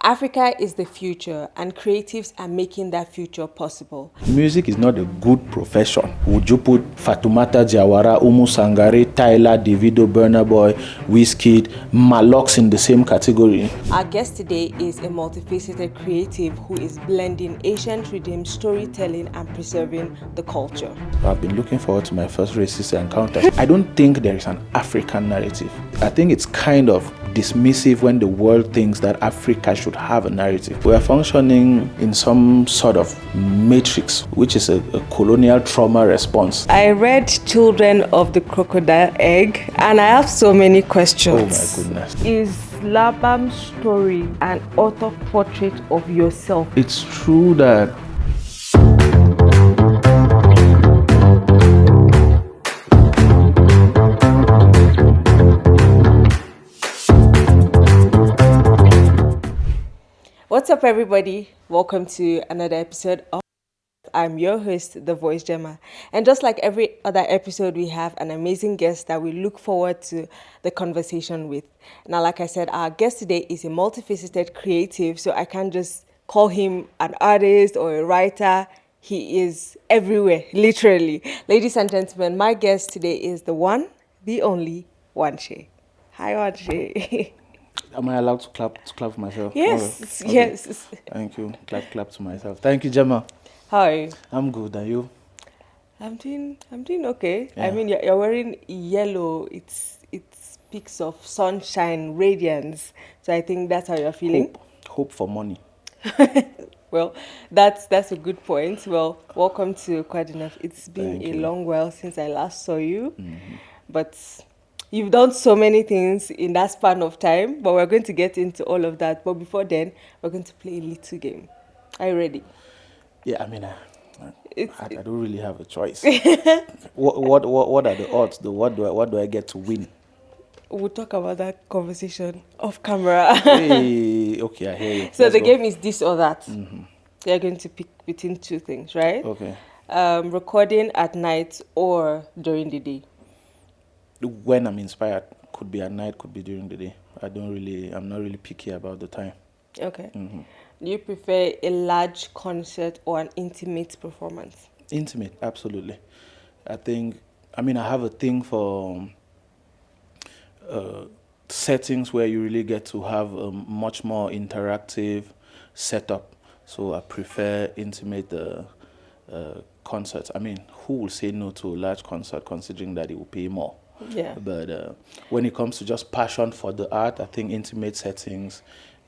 Africa is the future, and creatives are making that future possible. Music is not a good profession. Would you put Fatoumata Diawara, Umu Sangare, Tyler, Davido, Burna Boy, Wizkid, Malox in the same category? Our guest today is a multifaceted creative who is blending ancient rhythm, storytelling, and preserving the culture. I've been looking forward to my first racist encounter. I don't think there is an African narrative. I think it's kind of dismissive when the world thinks that Africa should have a narrative. We are functioning in some sort of matrix, which is a colonial trauma response. I read Children of the Crocodile Egg, and I have so many questions. Oh my goodness. Is Labam's story an auto-portrait of yourself? It's true that What's up, everybody? Welcome to another episode of I'm your host, the Voice Jemma. And just like every other episode, we have an amazing guest that we look forward to the conversation with. Now, like I said, our guest today is a multifaceted creative, so I can't just call him an artist or a writer. He is everywhere, literally. Ladies and gentlemen, my guest today is the one, the only, Wan Shey. Hi, Wan Shey. Am I allowed to clap for myself? Yes, Okay. yes. Thank you. Clap to myself. Thank you, Jemma. How are you? I'm good. And you? I'm doing okay. Yeah. I mean, you're wearing yellow. It speaks of sunshine, radiance. So I think that's how you're feeling. Hope for money. Well, that's a good point. Well, welcome to Quoi de Neuf. It's been Thank a you. long while since I last saw you, but you've done so many things in that span of time. But we're going to get into all of that. But before then, we're going to play a little game. Are you ready? Yeah, I mean, It's- I don't really have a choice. what are the odds though? What do I get to win? We'll talk about that conversation off camera. Hey, okay, I hear you. So Let's the go. game is this or that. You're going to pick between two things, right? Okay. Recording at night or during the day. When I'm inspired, could be at night, could be during the day. I'm not really picky about the time. Okay. Do you prefer a large concert or an intimate performance? Intimate, absolutely. I have a thing for settings where you really get to have a much more interactive setup. So I prefer intimate concerts. I mean, who will say no to a large concert considering that it will pay more? Yeah. But when it comes to just passion for the art, I think intimate settings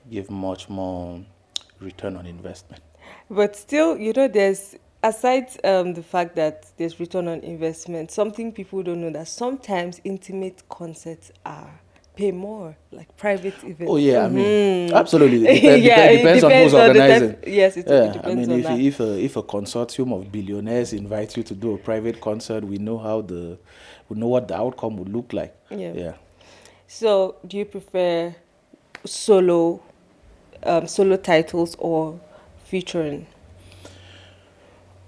give much more return on investment. But still, there's, aside the fact that there's return on investment, something people don't know that sometimes intimate concerts pay more, like private events. Oh yeah, I mean, absolutely. It depends on who's on the organizing. Yes, it Yeah, depends I mean, on if that. if a consortium of billionaires invite you to do a private concert, we know what the outcome would look like. Yeah. So, do you prefer solo titles or featuring?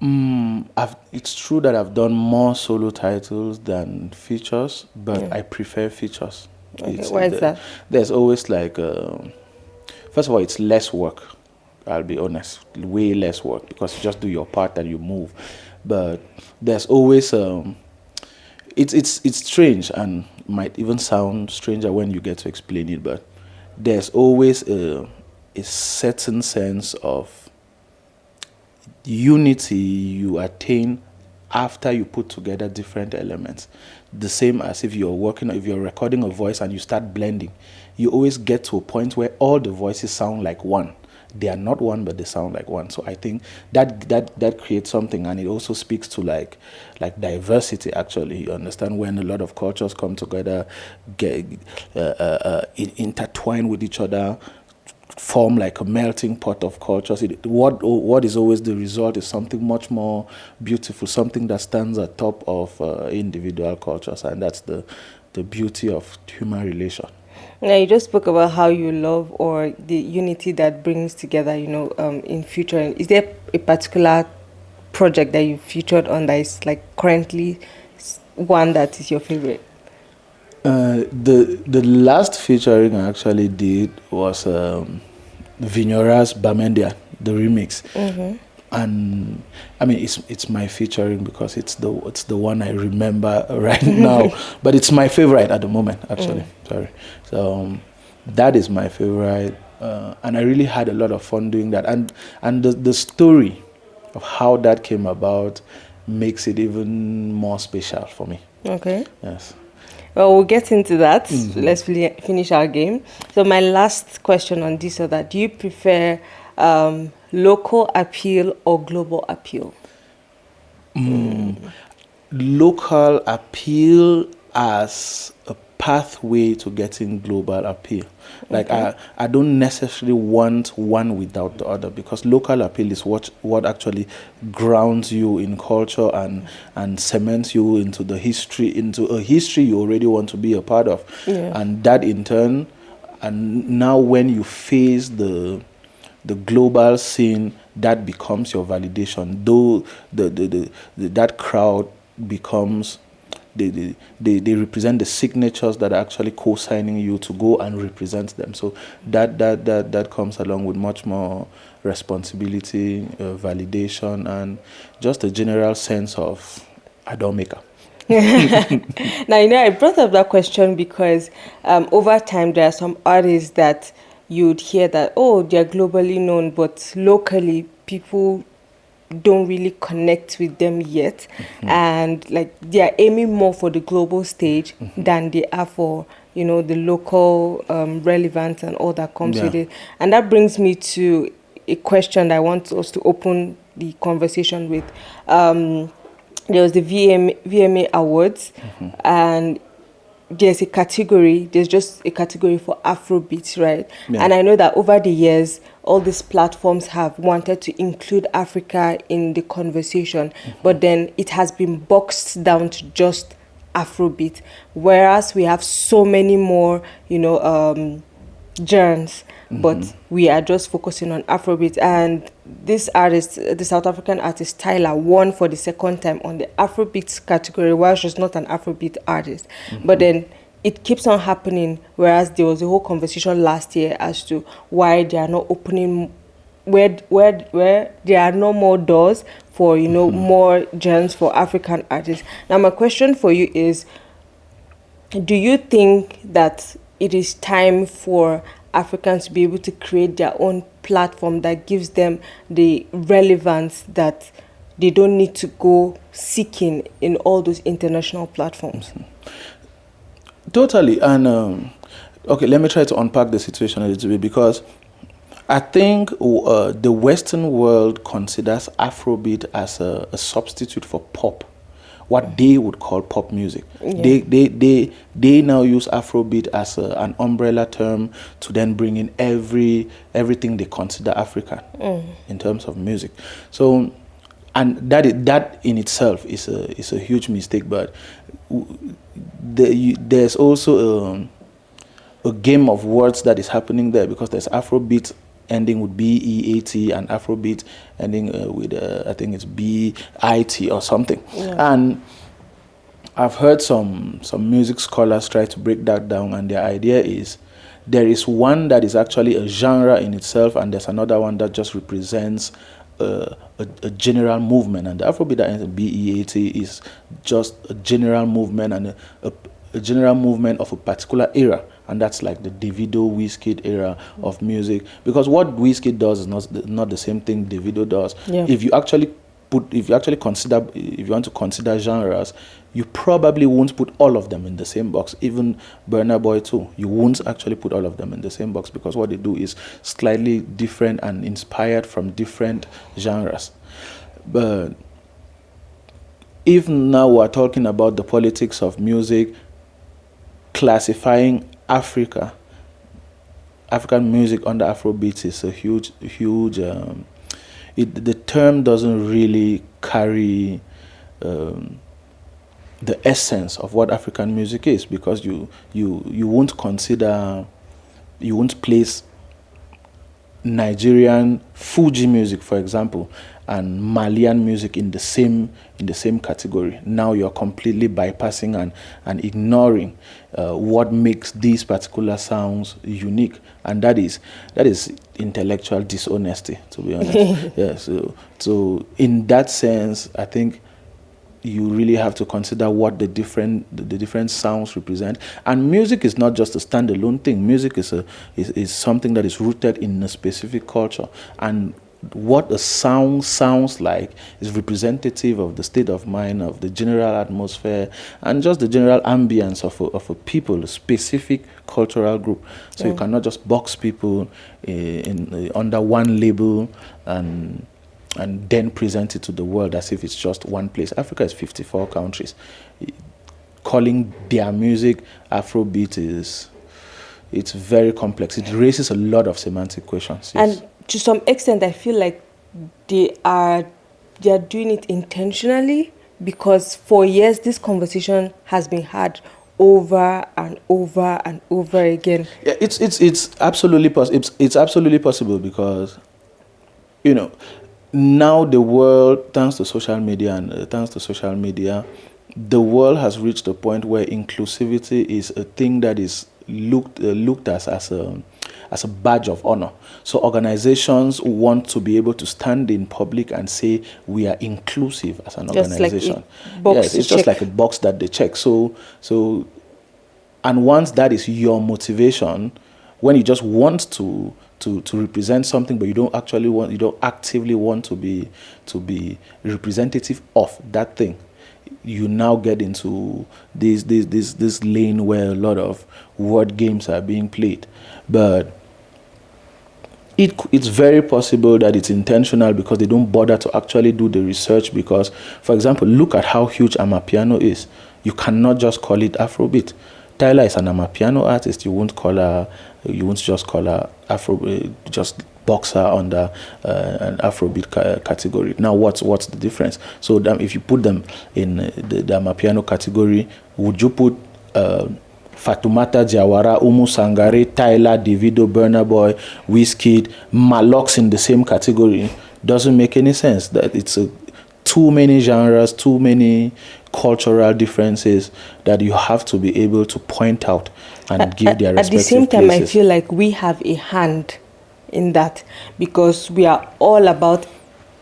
It's true that I've done more solo titles than features, but I prefer features. Okay, why is that? There's always like, first of all, it's less work. I'll be honest, way less work because you just do your part and you move. But there's always it's strange and might even sound stranger when you get to explain it. But there's always a certain sense of unity you attain after you put together different elements. The same as if you're recording a voice and you start blending, you always get to a point where all the voices sound like one. They are not one, but they sound like one. So I think that creates something, and it also speaks to like diversity. Actually, you understand, when a lot of cultures come together, get intertwine with each other, form like a melting pot of cultures. What is always the result is something much more beautiful, something that stands atop of individual cultures, and that's the beauty of human relation. Now, you just spoke about how you love or the unity that brings together, in featuring. Is there a particular project that you featured on that is like currently one that is your favorite? The last featuring I actually did was Vignora's Bamendia, the remix. And I mean, it's my featuring because it's the one I remember right now. But it's my favorite at the moment, actually. Sorry. So that is my favorite, and I really had a lot of fun doing that. And the story of how that came about makes it even more special for me. Okay. Yes. Well, we'll get into that. Let's finish our game. So my last question on this or that, do you prefer local appeal or global appeal? Local appeal as a pathway to getting global appeal. Like I don't necessarily want one without the other, because local appeal is what actually grounds you in culture and cements you into a history you already want to be a part of. Yeah. And that in turn, and now when you face the global scene, that becomes your validation. Though that crowd becomes, they represent the signatures that are actually co-signing you to go and represent them. So that comes along with much more responsibility, validation, and just a general sense of I don't make up. Now, I brought up that question because over time there are some artists that you'd hear that, oh, they're globally known, but locally people don't really connect with them yet. And like they are aiming more for the global stage than they are for, the local relevance and all that comes with Yeah. it. And that brings me to a question that I want us to open the conversation with. There was the VMA Awards, and there's just a category for Afrobeat, right? Yeah. And I know that over the years, all these platforms have wanted to include Africa in the conversation, but then it has been boxed down to just Afrobeat, whereas we have so many more, genres, but we are just focusing on Afrobeat. And this artist, the South African artist Tyler, won for the second time on the Afrobeat category, while she's not an Afrobeat artist. But then it keeps on happening, whereas there was a whole conversation last year as to why they are not opening, where there are no more doors for, more genres for African artists. Now, my question for you is, do you think that it is time for Africans to be able to create their own platform that gives them the relevance that they don't need to go seeking in all those international platforms? Totally. And okay, let me try to unpack the situation a little bit, because I think the Western world considers Afrobeat as a substitute for pop, what they would call pop music. Yeah. They now use Afrobeat as an umbrella term to then bring in everything they consider African in terms of music. So, and that in itself is a huge mistake. But there's also a game of words that is happening there, because there's Afrobeat ending with BEAT and Afrobeat ending with I think it's BIT or something. Yeah. And I've heard some music scholars try to break that down, and their idea is there is one that is actually a genre in itself, and there's another one that just represents a general movement. And the Afrobeat that ends in BEAT is just a general movement, and a general movement of a particular era, and that's like the Davido, Wizkid era of music. Because what Wizkid does is not the same thing Davido does. Yeah. If you want to consider genres, you probably won't put all of them in the same box. Even Burna Boy too, you won't actually put all of them in the same box, because what they do is slightly different and inspired from different genres. But if now we're talking about the politics of music, classifying African music under Afrobeat is a huge. The term doesn't really carry the essence of what African music is, because you won't place Nigerian Fuji music, for example, and Malian music in the same category. Now you're completely bypassing and ignoring what makes these particular sounds unique, and that is intellectual dishonesty, to be honest. Yeah. So in that sense, I think you really have to consider what the different sounds represent. And music is not just a standalone thing. Music is something that is rooted in a specific culture, and what a sound sounds like is representative of the state of mind, of the general atmosphere, and just the general ambience of a people, a specific cultural group. So you cannot just box people under one label and then present it to the world as if it's just one place. Africa is 54 countries. Calling their music Afrobeat it's very complex. It raises a lot of semantic questions. Yes. And to some extent, I feel like they are doing it intentionally, because for years this conversation has been had over and over and over again. Yeah, it's absolutely it's absolutely possible, because now the world, thanks to social media the world has reached a point where inclusivity is a thing that is looked as a badge of honor. So organizations want to be able to stand in public and say we are inclusive as an organization. Yes, it's just like a box that they check. So and once that is your motivation, when you just want to represent something, but you don't actively want to be representative of that thing, you now get into this lane where a lot of word games are being played. But it's very possible that it's intentional, because they don't bother to actually do the research. Because, for example, look at how huge Amapiano is. You cannot just call it Afrobeat. Tyler is an Amapiano artist. You won't just call her Afro, just box her under an Afrobeat category. Now, what's the difference? So if you put them in the Amapiano category, would you put Fatumata Jawara, Umu Sangare, Tyler, Davido, Burna Boy, Wizkid, Malox in the same category? Doesn't make any sense. That it's too many genres, too many cultural differences that you have to be able to point out and give their respective At the same time, places. I feel like we have a hand in that, because we are all about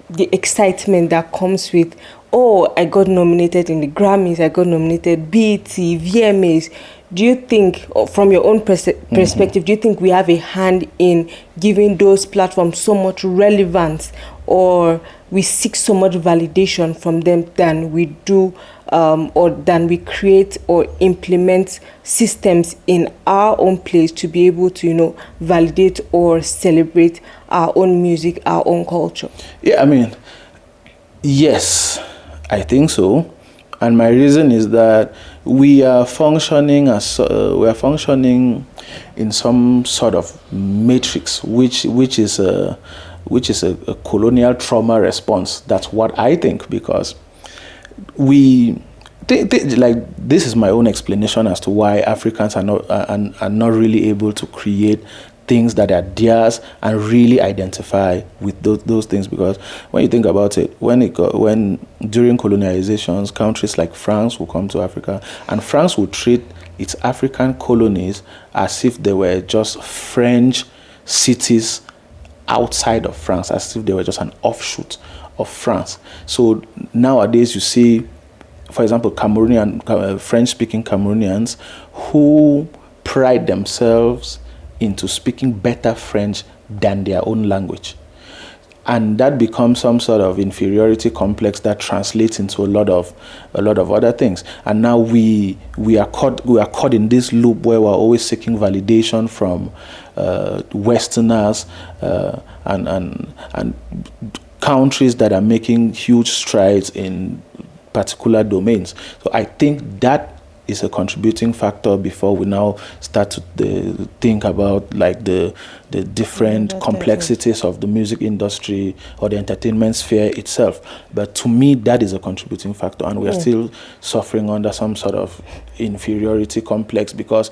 the excitement that comes with, oh, I got nominated in the Grammys, I got nominated BET, VMAs. Do you think, from your own perspective, do you think we have a hand in giving those platforms so much relevance, or we seek so much validation from them than we do, or than we create or implement systems in our own place to be able to, validate or celebrate our own music, our own culture? Yeah, I mean, yes, I think so. And my reason is that we are functioning in some sort of matrix, which is a colonial trauma response. That's what I think, because this is my own explanation as to why Africans are not really able to create things that are theirs and really identify with those things. Because when you think about it, when during colonizations, countries like France will come to Africa, and France will treat its African colonies as if they were just French cities outside of France, as if they were just an offshoot of France. So nowadays you see, for example, French-speaking Cameroonians who pride themselves into speaking better French than their own language. And that becomes some sort of inferiority complex that translates into a lot of other things. And now we are caught in this loop where we're always seeking validation from Westerners and countries that are making huge strides in particular domains. So I think that is a contributing factor before we now start to think about like the different complexities of the music industry or the entertainment sphere itself. But to me, that is a contributing factor, and we are still suffering under some sort of inferiority complex, because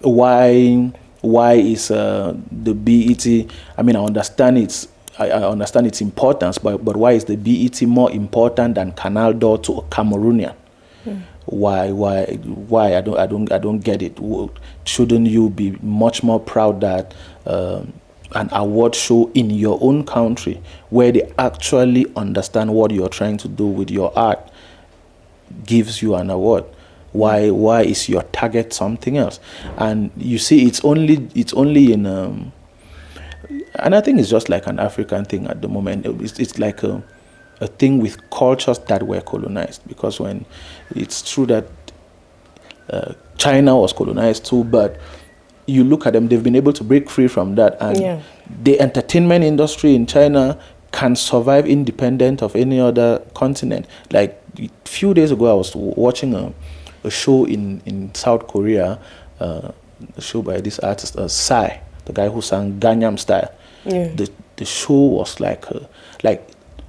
why Why is the BET? I mean, I understand its importance, but why is the BET more important than Canal d'Or to a Cameroonian? Why? I don't get it. Shouldn't you be much more proud that an award show in your own country, where they actually understand what you're trying to do with your art, gives you an award? Why is your target something else? And you see, it's only in and I think it's just like an African thing at the moment. It's like a thing with cultures that were colonized, because when it's true that China was colonized too, but you look at them, they've been able to break free from that, and the entertainment industry in China can survive independent of any other continent. Like a few days ago, I was watching a show in South Korea, a show by this artist, Psy, the guy who sang Gangnam Style. The show was like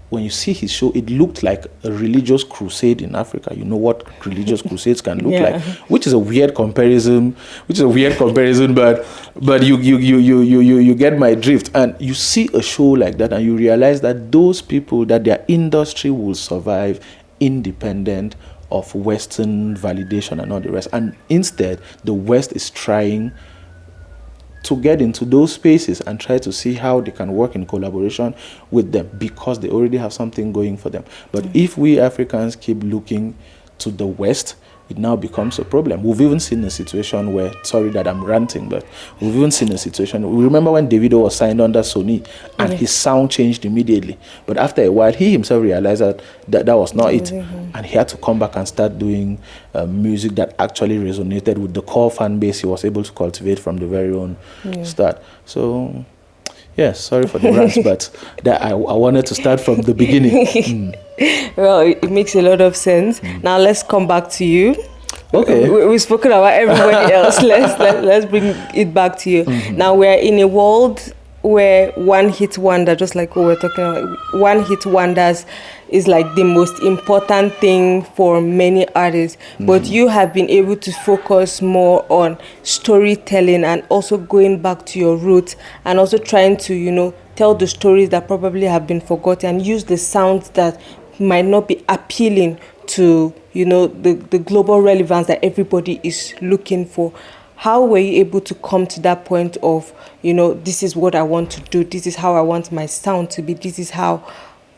when you see his show, it looked like a religious crusade in Africa. You know what religious crusades can look like, which is a weird comparison. But you get my drift. And you see a show like that, and you realize that those people, that their industry will survive independent of Western validation and all the rest. And instead, the West is trying to get into those spaces and try to see how they can work in collaboration with them, because they already have something going for them. But if we Africans keep looking to the West, it now becomes a problem. We've even seen a situation where, sorry that I'm ranting, but we've even seen a situation. We remember when Davido was signed under Sony, and his sound changed immediately. But after a while, he himself realized that was not it. And he had to come back and start doing music that actually resonated with the core fan base he was able to cultivate from the very own start. So, yes, sorry for the rant, but that I wanted to start from the beginning. Well, it makes a lot of sense. Now let's come back to you. Okay. We've spoken about everybody else. Let's bring it back to you. Now we're in a world where one hit wonder, just like what we're talking about, one hit wonders is like the most important thing for many artists. But you have been able to focus more on storytelling and also going back to your roots, and also trying to, tell the stories that probably have been forgotten, and use the sounds that might not be appealing to, the global relevance that everybody is looking for. How were you able to come to that point of, this is what I want to do, this is how I want my sound to be, this is how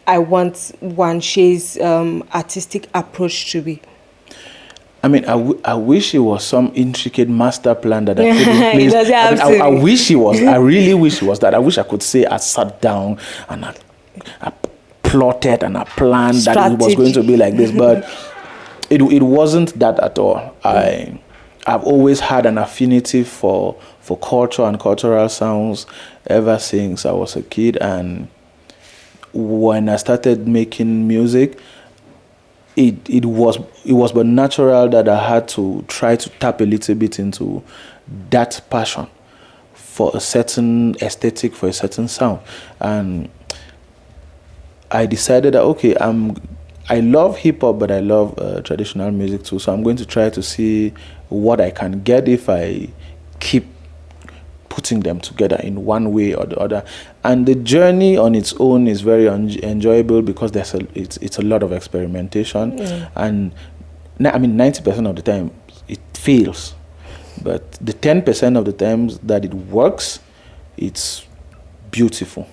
I want Wan Shey's artistic approach to be? I mean, I wish it was some intricate master plan that I put in place. I wish it was. I really wish it was that. I wish I could say I sat down and I plotted and I planned that it was going to be like this, but it wasn't that at all. I've always had an affinity for culture and cultural sounds ever since I was a kid, and when I started making music, it was but natural that I had to try to tap a little bit into that passion for a certain aesthetic, for a certain sound. And I decided that, okay, I love hip-hop, but I love traditional music too, so I'm going to try to see what I can get if I keep putting them together in one way or the other. And the journey on its own is very enjoyable, because it's a lot of experimentation. And 90% of the time it fails, but the 10% of the times that it works, it's beautiful.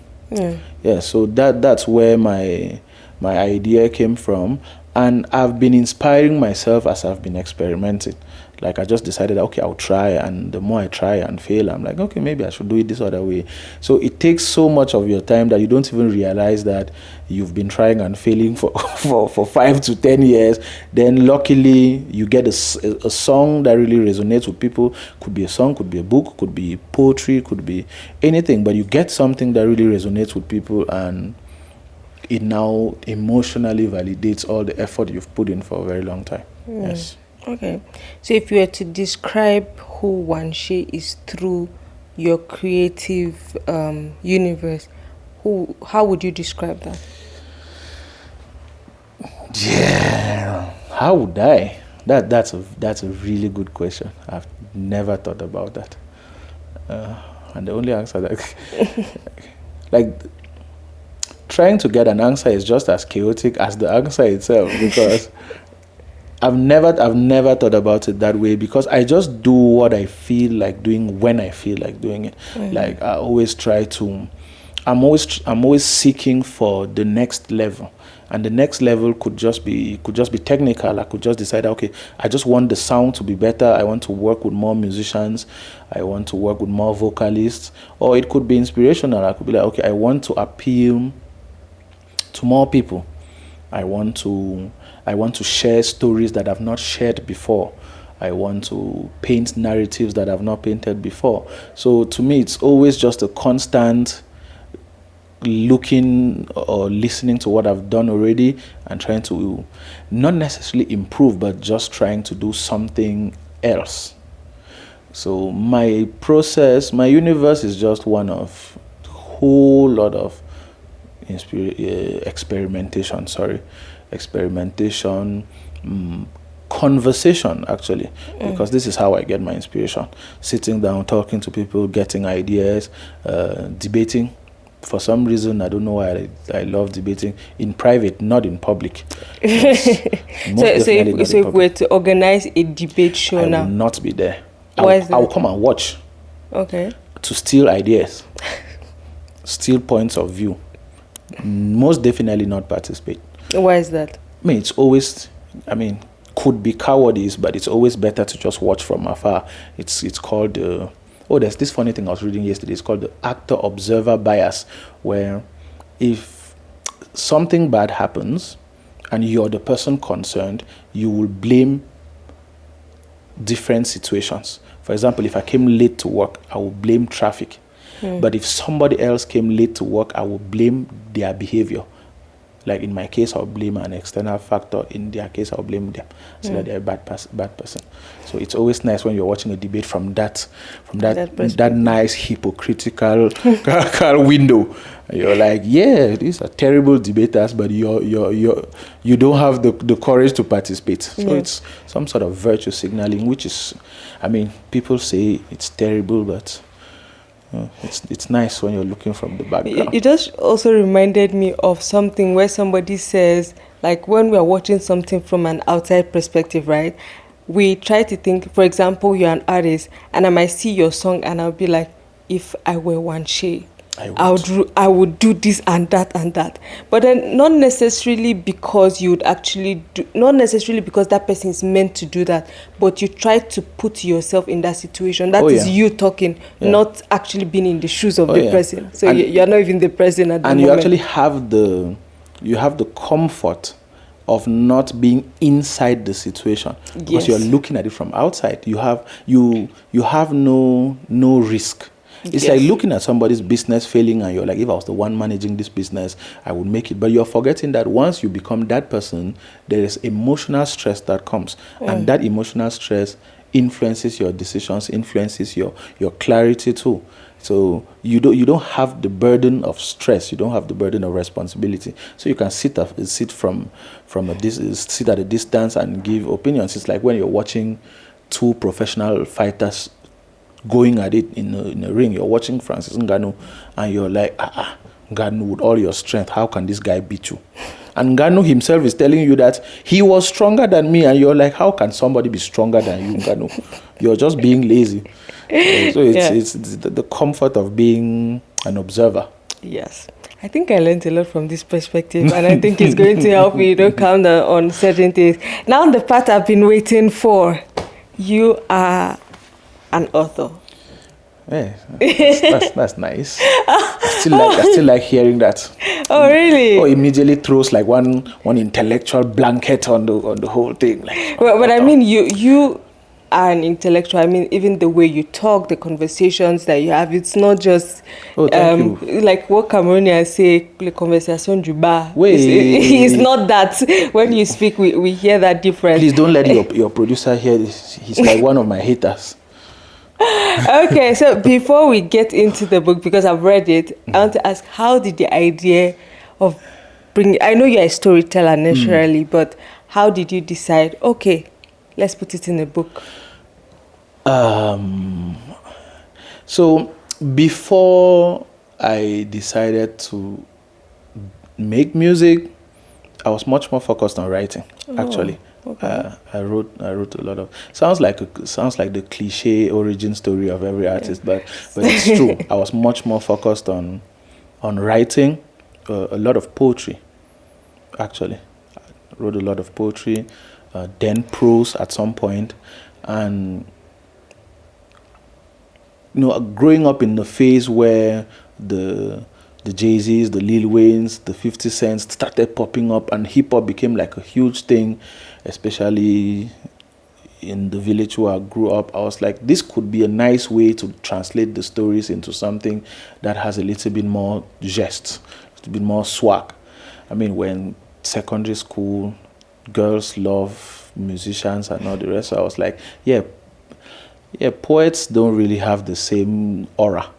So that's where my idea came from, and I've been inspiring myself as I've been experimenting. Like, I just decided, okay, I'll try, and the more I try and fail, I'm like, okay, maybe I should do it this other way. So it takes so much of your time that you don't even realize that you've been trying and failing for 5 to 10 years. Then luckily you get a song that really resonates with people. Could be a song, could be a book, could be poetry, could be anything, but you get something that really resonates with people, and it now emotionally validates all the effort you've put in for a very long time. Yes. Okay. So if you were to describe who Wan Shey is through your creative universe, how would you describe that? Yeah. How would I? That's a really good question. I've never thought about that. And the only answer that, like, trying to get an answer is just as chaotic as the answer itself, because I've never thought about it that way, because I just do what I feel like doing when I feel like doing it. Like, I always try to, I'm always seeking for the next level. And the next level could just be technical. I could just decide, okay, I just want the sound to be better. I want to work with more musicians. I want to work with more vocalists. Or it could be inspirational. I could be like, okay, I want to appeal to more people. I want to share stories that I've not shared before. I want to paint narratives that I've not painted before. So to me, it's always just a constant looking or listening to what I've done already and trying to not necessarily improve, but just trying to do something else. So my process, my universe is just one of whole lot of experimentation, conversation, actually, because this is how I get my inspiration: sitting down, talking to people, getting ideas, debating. For some reason, I don't know why I love debating in private, not in public. So if we were to organize a debate show I now, will not be there. Why is that? I'll come and watch. Okay. To steal ideas, steal points of view. Most definitely not participate. Why is that? I mean, it's always, could be cowardice, but it's always better to just watch from afar. It's called, there's this funny thing I was reading yesterday. It's called the actor-observer bias, where if something bad happens and you're the person concerned, you will blame different situations. For example, if I came late to work, I will blame traffic. But if somebody else came late to work, I will blame their behavior. Like in my case, I'll blame an external factor. In their case, I'll blame them. So that they're a bad person. So it's always nice when you're watching a debate from that nice hypocritical window. You're like, yeah, these are terrible debaters, but you don't have the courage to participate. So it's some sort of virtue signaling, which is, people say it's terrible, but it's nice when you're looking from the background. It just also reminded me of something where somebody says, like, when we are watching something from an outside perspective, right? We try to think, for example, you're an artist, and I might see your song, and I'll be like, if I were Wan Shey, I would do this and that and that. But then not necessarily because you would actually do, not necessarily because that person is meant to do that, but you try to put yourself in that situation. That is you talking, not actually being in the shoes of the person. So you're not even the person at the moment. And you actually have the comfort of not being inside the situation, because you're looking at it from outside. You have no risk. It's like looking at somebody's business failing and you're like, if I was the one managing this business, I would make it. But you're forgetting that once you become that person, there is emotional stress that comes. And that emotional stress influences your decisions, influences your clarity too. So you don't have the burden of stress. You don't have the burden of responsibility. So you can sit at a distance and give opinions. It's like when you're watching two professional fighters going at it in a ring. You're watching Francis Ngannou and you're like, Ngannou, with all your strength, how can this guy beat you? And Ngannou himself is telling you that he was stronger than me, and you're like, how can somebody be stronger than you, Ngannou? You're just being lazy. So it's the comfort of being an observer. Yes. I think I learned a lot from this perspective, and I think it's going to help me, calm down on certain things. Now, the part I've been waiting for. You are an author. Yeah, that's nice. I still like hearing that. Oh, really? Or immediately throws like one intellectual blanket on the whole thing. Like, but I mean, you are an intellectual. I mean, even the way you talk, the conversations that you have, it's not just thank you. Like what Cameroonians say, le conversation du bar. It's not that. When you speak, we hear that difference. Please don't let your producer hear this. He's like one of my haters. Okay, so before we get into the book, because I've read it, I want to ask, how did the idea of bringing, I know you're a storyteller naturally, but how did you decide, okay, let's put it in a book? So before I decided to make music, I was much more focused on writing. Actually, okay. I wrote a lot of. Sounds like the cliche origin story of every artist, but it's true. I was much more focused on writing, a lot of poetry. Actually, I wrote a lot of poetry, then prose at some point, and growing up in the phase where the Jay-Z's, the Lil Waynes, the 50 Cents started popping up, and hip hop became like a huge thing, especially in the village where I grew up. I was like, this could be a nice way to translate the stories into something that has a little bit more zest, a little bit more swag. I mean, when secondary school, girls love musicians and all the rest, so I was like, yeah, poets don't really have the same aura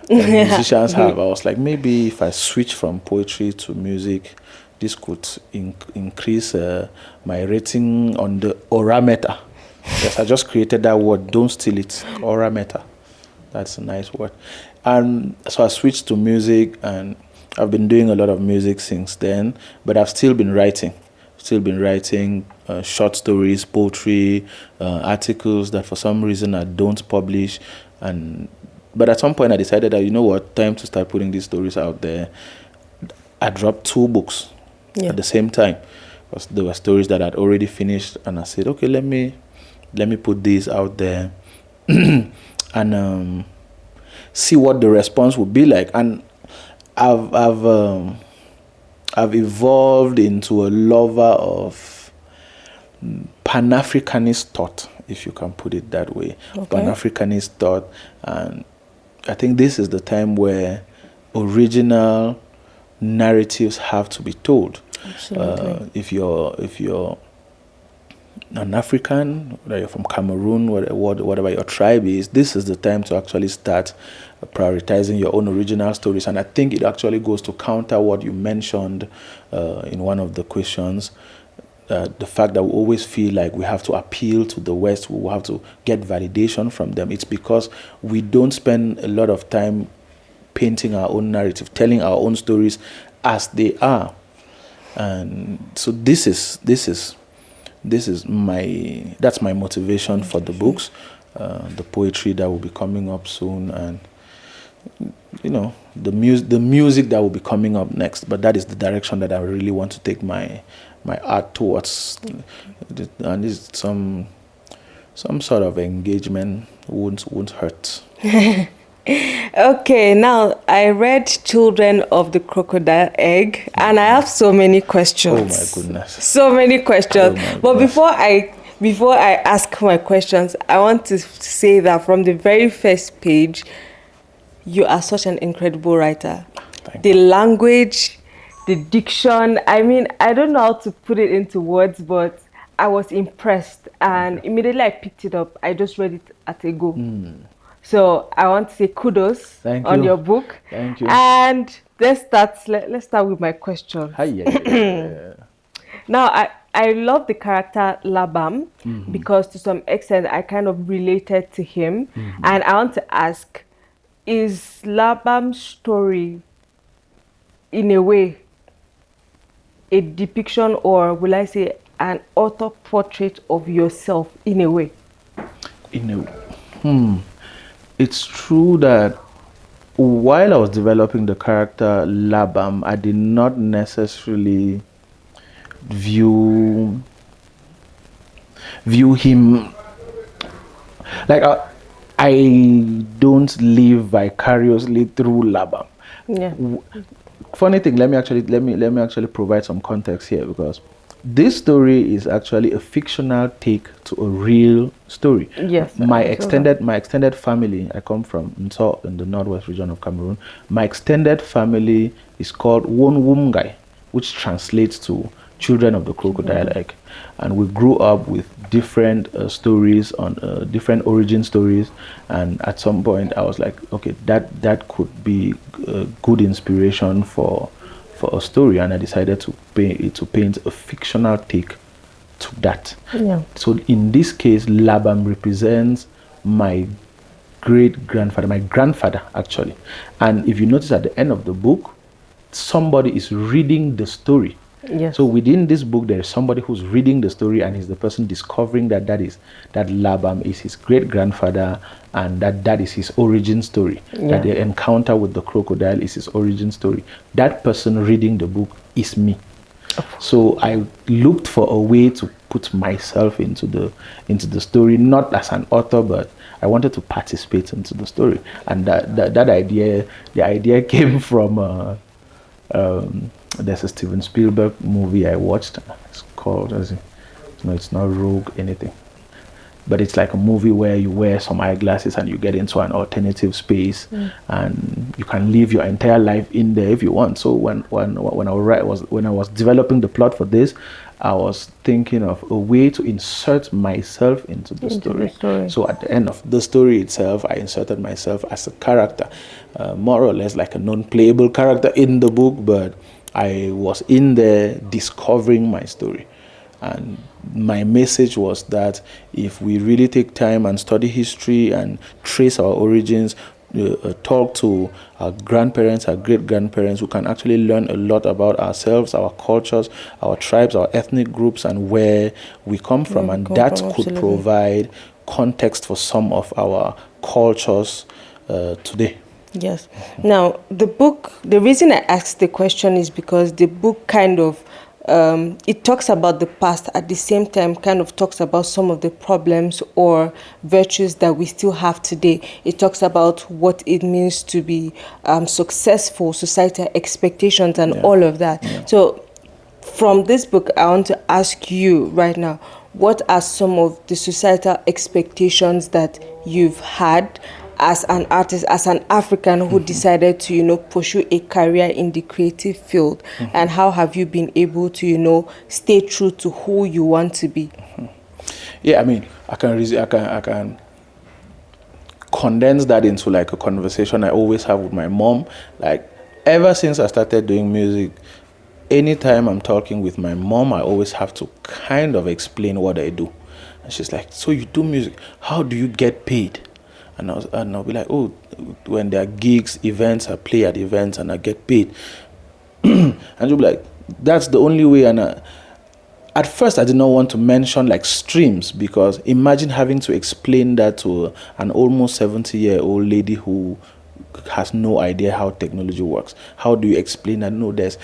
that musicians have. I was like, maybe if I switch from poetry to music, this could increase my rating on the aura meter. Yes, I just created that word. Don't steal it. Aura meter. That's a nice word. And so I switched to music, and I've been doing a lot of music since then, but I've still been writing. Short stories, poetry, articles that for some reason I don't publish. But at some point I decided that, you know what, time to start putting these stories out there. I dropped 2 books at the same time, because there were stories that I'd already finished, and I said, okay, let me put these out there and see what the response would be like. And I've evolved into a lover of Pan-Africanist thought, if you can put it that way. Okay. Pan-Africanist thought, and I think this is the time where original narratives have to be told. Absolutely. If you're an African, whether you're from Cameroon, whatever your tribe is, this is the time to actually start prioritizing your own original stories. And I think it actually goes to counter what you mentioned in one of the questions, the fact that we always feel like we have to appeal to the West, we have to get validation from them. It's because we don't spend a lot of time painting our own narrative, telling our own stories as they are. And so that's my motivation for the books, the poetry that will be coming up soon, and the music that will be coming up next. But that is the direction that I really want to take my art towards, and it's some sort of engagement won't hurt. Okay, now I read Children of the Crocodile Egg, and I have so many questions. Oh my goodness. So many questions. Oh my But goodness. before I ask my questions, I want to say that from the very first page, you are such an incredible writer. Thank The language, the diction, I mean, I don't know how to put it into words, but I was impressed, and immediately I picked it up. I just read it at a go. So I want to say kudos Thank on you. your book. Thank you. And let's start with my question. Hi, yeah. Now I love the character Labam because to some extent I kind of related to him, and I want to ask, is Labam's story in a way a depiction, or will I say an author portrait of yourself in a way? It's true that while I was developing the character Labam, I did not necessarily view him like I don't live vicariously through Labam. Yeah. Funny thing, let me actually provide some context here, because this story is actually a fictional take to a real story. Yes. My extended family, I come from Nso in the northwest region of Cameroon. My extended family is called Won, which translates to children of the crocodile egg. And we grew up with different stories on different origin stories, and at some point I was like, okay, that could be a good inspiration for a story, and I decided to paint a fictional take to that. Yeah. So in this case, Labam represents my great-grandfather, my grandfather actually. And if you notice at the end of the book, somebody is reading the story. Yes. So within this book, there is somebody who's reading the story, and is the person discovering that that Labam is his great grandfather, and that is his origin story. Yeah. That the encounter with the crocodile is his origin story. That person reading the book is me. So I looked for a way to put myself into the story, not as an author, but I wanted to participate into the story. And that idea, the idea came from. There's a Steven Spielberg movie I watched. It's called, it's not Rogue anything, but it's like a movie where you wear some eyeglasses and you get into an alternative space, and you can live your entire life in there if you want. So when I was developing the plot for this, I was thinking of a way to insert myself into the story. So at the end of the story itself, I inserted myself as a character, more or less like a non-playable character in the book, but I was in there discovering my story. And my message was that if we really take time and study history and trace our origins, talk to our grandparents, our great-grandparents, we can actually learn a lot about ourselves, our cultures, our tribes, our ethnic groups, and where we come from. And that could provide context for some of our cultures today. Yes. Now, the reason I asked the question is because the book kind of, it talks about the past, at the same time kind of talks about some of the problems or virtues that we still have today. It talks about what it means to be successful, societal expectations, and all of that. Yeah. So from this book, I want to ask you right now, what are some of the societal expectations that you've had as an artist, as an African who decided to, pursue a career in the creative field, and how have you been able to, stay true to who you want to be? Yeah, I mean, I can condense that into like a conversation I always have with my mom. Like, ever since I started doing music, anytime I'm talking with my mom, I always have to kind of explain what I do. And she's like, so you do music, how do you get paid? And I'll be like, oh, when there are gigs, events, I play at events and I get paid. And she'll be like, that's the only way. And at first, I did not want to mention like streams, because imagine having to explain that to an almost 70-year-old lady who has no idea how technology works. How do you explain that? No, there's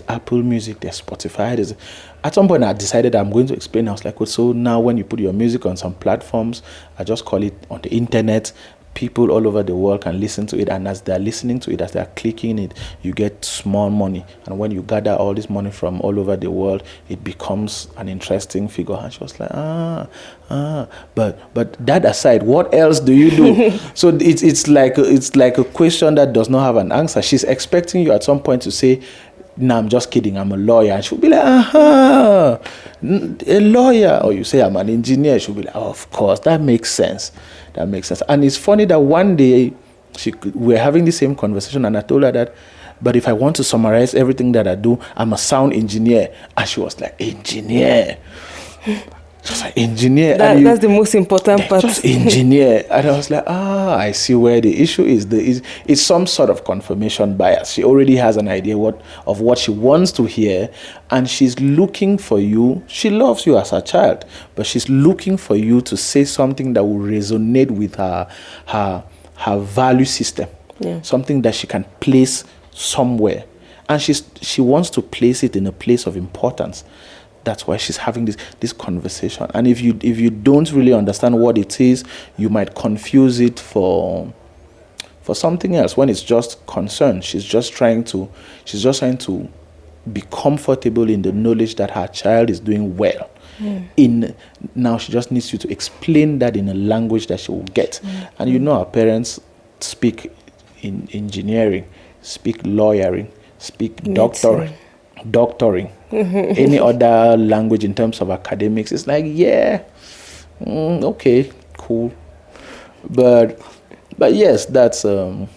Apple Music, there's Spotify. At some point, I decided I'm going to explain. I was like, well, so now when you put your music on some platforms, I just call it on the internet. People all over the world can listen to it, and as they're listening to it, as they're clicking it, you get small money. And when you gather all this money from all over the world, it becomes an interesting figure. And she was like, but that aside, what else do you do? So it's like a question that does not have an answer. She's expecting you at some point to say, no, I'm just kidding, I'm a lawyer. And she'll be like, a lawyer. Or you say, I'm an engineer. She'll be like, oh, of course, that makes sense. That makes sense. And it's funny that one day we're having the same conversation, and I told her that, but if I want to summarize everything that I do, I'm a sound engineer. And she was like, engineer? She was like, engineer? That's the most important part. Just engineer. And I was like, I see where the issue is. It's some sort of confirmation bias. She already has an idea of what she wants to hear, and she's looking for you. She loves you as a child, but she's looking for you to say something that will resonate with her value system. Yeah. Something that she can place somewhere. And she wants to place it in a place of importance. That's why she's having this conversation. And if you don't really understand what it is, you might confuse it for something else when it's just concern. She's just trying to be comfortable in the knowledge that her child is doing well. Now she just needs you to explain that in a language that she will get. And our parents speak in engineering, speak lawyering, speak doctoring. Any other language in terms of academics, it's like, okay, cool. But yes, that's the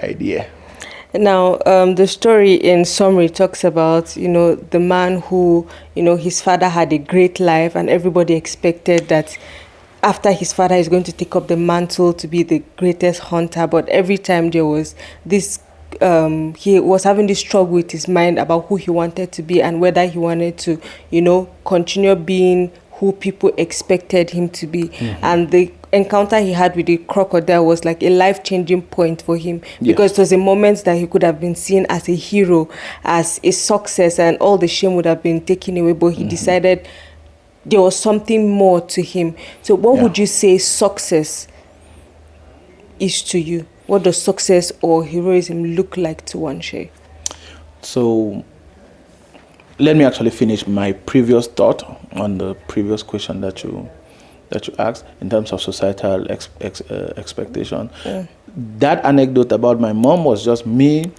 idea. Now, the story in summary talks about, the man who, his father had a great life, and everybody expected that after his father is going to take up the mantle to be the greatest hunter, but every time there was this he was having this struggle with his mind about who he wanted to be and whether he wanted to, continue being who people expected him to be. And the encounter he had with the crocodile was like a life-changing point for him, because it was a moment that he could have been seen as a hero, as a success, and all the shame would have been taken away, but he decided there was something more to him. So what would you say success is to you? What does success or heroism look like to Wan Shey? So let me actually finish my previous thought on the previous question that you asked in terms of societal expectation. That anecdote about my mom was just me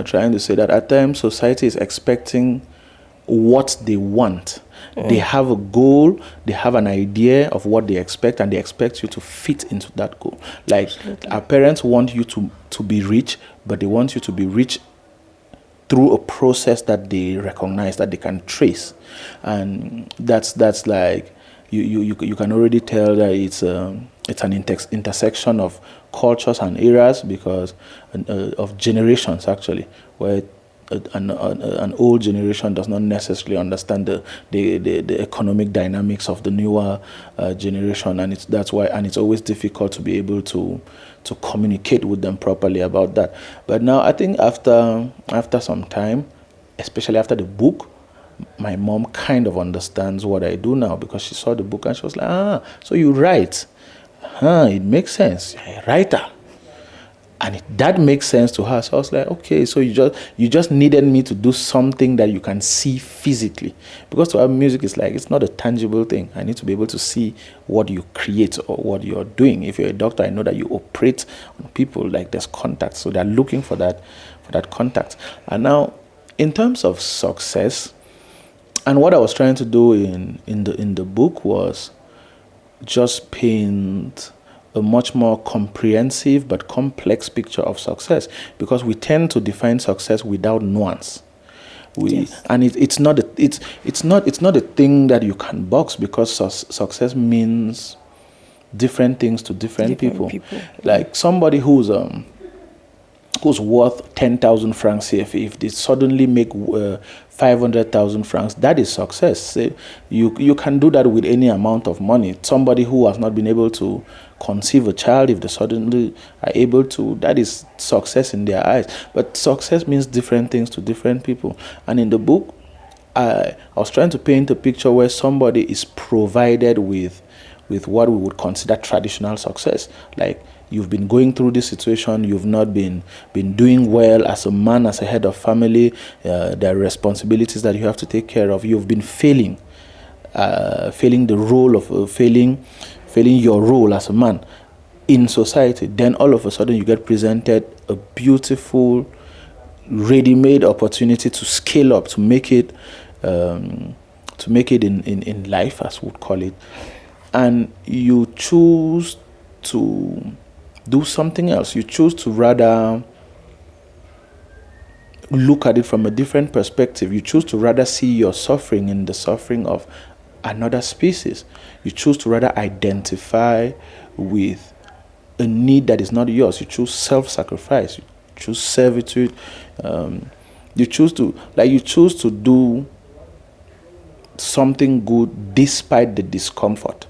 trying to say that at times society is expecting what they want. They have a goal, they have an idea of what they expect, and they expect you to fit into that goal. Like, our parents want you to be rich, but they want you to be rich through a process that they recognize, that they can trace. And that's like, you can already tell that it's an intersection of cultures and eras, because of generations actually, where an old generation does not necessarily understand the economic dynamics of the newer generation, and that's why it's always difficult to be able to communicate with them properly about that. But now I think after some time, especially after the book, my mom kind of understands what I do now, because she saw the book and she was like, so you write, it makes sense, you're a writer. And that makes sense to her. So I was like, okay, so you just needed me to do something that you can see physically. Because to have music, it's not a tangible thing. I need to be able to see what you create or what you're doing. If you're a doctor, I know that you operate on people, like there's contact. So they're looking for that contact. And now, in terms of success, and what I was trying to do in the book was just paint a much more comprehensive but complex picture of success, because we tend to define success without nuance. And it's not a thing that you can box, because success means different things to different people. Like somebody who's worth 10,000 francs CFA, if they suddenly make 500,000 francs, that is success. You can do that with any amount of money. Somebody who has not been able to conceive a child, if they suddenly are able to, that is success in their eyes. But success means different things to different people. And in the book, I was trying to paint a picture where somebody is provided with what we would consider traditional success. Like, you've been going through this situation, you've not been doing well as a man, as a head of family, there are responsibilities that you have to take care of, you've been failing the role of failing your role as a man in society. Then all of a sudden you get presented a beautiful ready-made opportunity to scale up, to make it in life, as we would call it, and you choose to do something else. You choose to rather look at it from a different perspective. You choose to rather see your suffering in the suffering of another species. You choose to rather identify with a need that is not yours. You choose self-sacrifice. You choose servitude. You choose to do something good despite the discomfort.